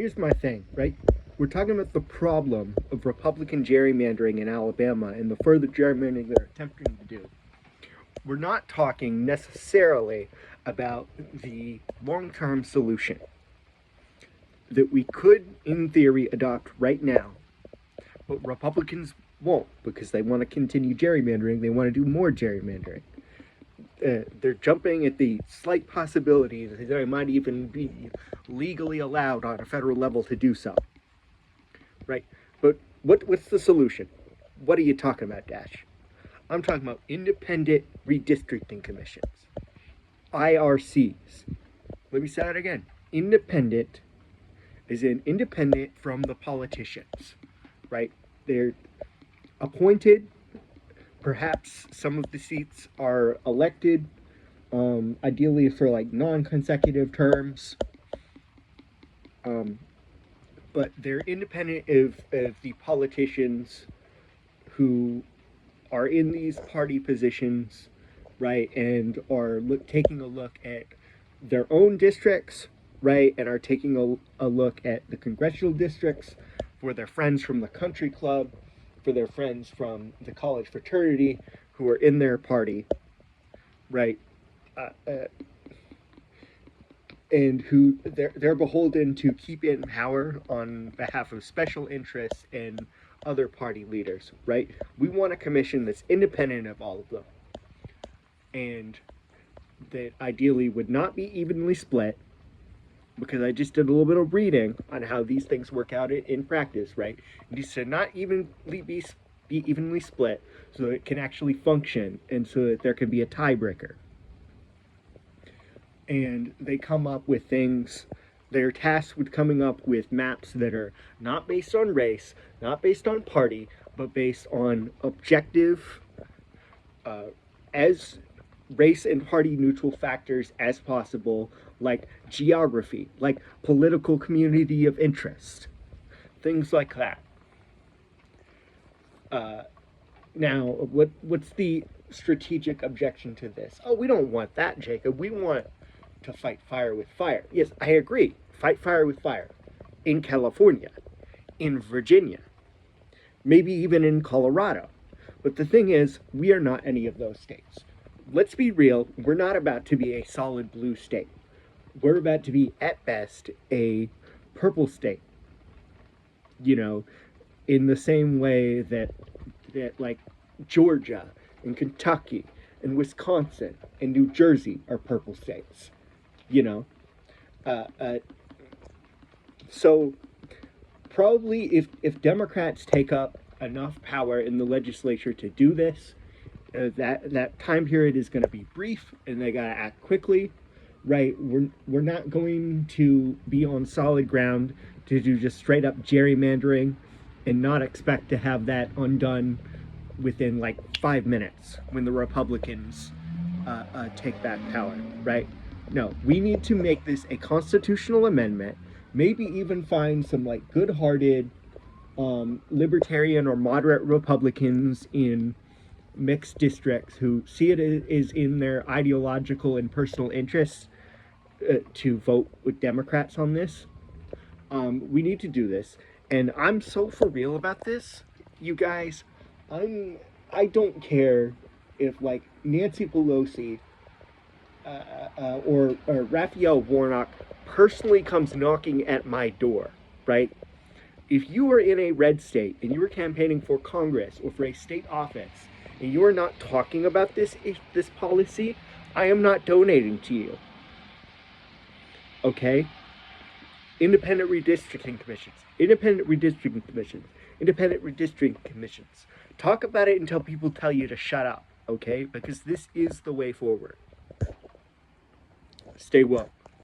here's my thing, right? We're talking about the problem of Republican gerrymandering in Alabama and the further gerrymandering they're attempting to do. We're not talking necessarily about the long-term solution that we could, in theory, adopt right now, but Republicans won't because they want to continue gerrymandering. They want to do more gerrymandering. They're jumping at the slight possibility that they might even be legally allowed on a federal level to do so. Right? But what's the solution? What are you talking about, Dash? I'm talking about independent redistricting commissions, IRCs. Let me say that again. Independent is independent from the politicians, right? They're appointed. Perhaps some of the seats are elected, ideally for like non-consecutive terms. But they're independent of the politicians who are in these party positions, right, and are taking a look at their own districts, right, and are taking a look at the congressional districts for their friends from the country club, for their friends from the college fraternity who are in their party, right, and who they're beholden to keep in power on behalf of special interests and other party leaders, right? We want a commission that's independent of all of them, and that ideally would not be evenly split, because I just did a little bit of reading on how these things work out in practice, right? It needs to not evenly be evenly split so it can actually function and so that there can be a tiebreaker. And they come up with things, they're tasked with coming up with maps that are not based on race, not based on party, but based on objective, as race and party neutral factors as possible, like geography, like political community of interest, things like that. Now, what's the strategic objection to this? Oh, we don't want that, Jacob. We want to fight fire with fire. Yes, I agree. Fight fire with fire. In California, in Virginia, maybe even in Colorado. But the thing is, we are not any of those states. Let's be real, we're not about to be a solid blue state. We're about to be, at best, a purple state. You know, in the same way that like Georgia and Kentucky and Wisconsin and New Jersey are purple states. You know, so probably if Democrats take up enough power in the legislature to do this, that time period is going to be brief, and they got to act quickly, right? We're not going to be on solid ground to do just straight up gerrymandering and not expect to have that undone within like 5 minutes when the Republicans take back power, right? No, we need to make this a constitutional amendment, maybe even find some like good-hearted libertarian or moderate Republicans in mixed districts who see it is in their ideological and personal interests to vote with Democrats on this. We need to do this, and I'm so for real about this, you guys. I don't care if like Nancy Pelosi or Raphael Warnock personally comes knocking at my door, right? If you are in a red state and you are campaigning for Congress or for a state office and you are not talking about this policy, I am not donating to you. Okay? Independent redistricting commissions. Independent redistricting commissions. Independent redistricting commissions. Talk about it until people tell you to shut up, okay? Because this is the way forward. Stay woke.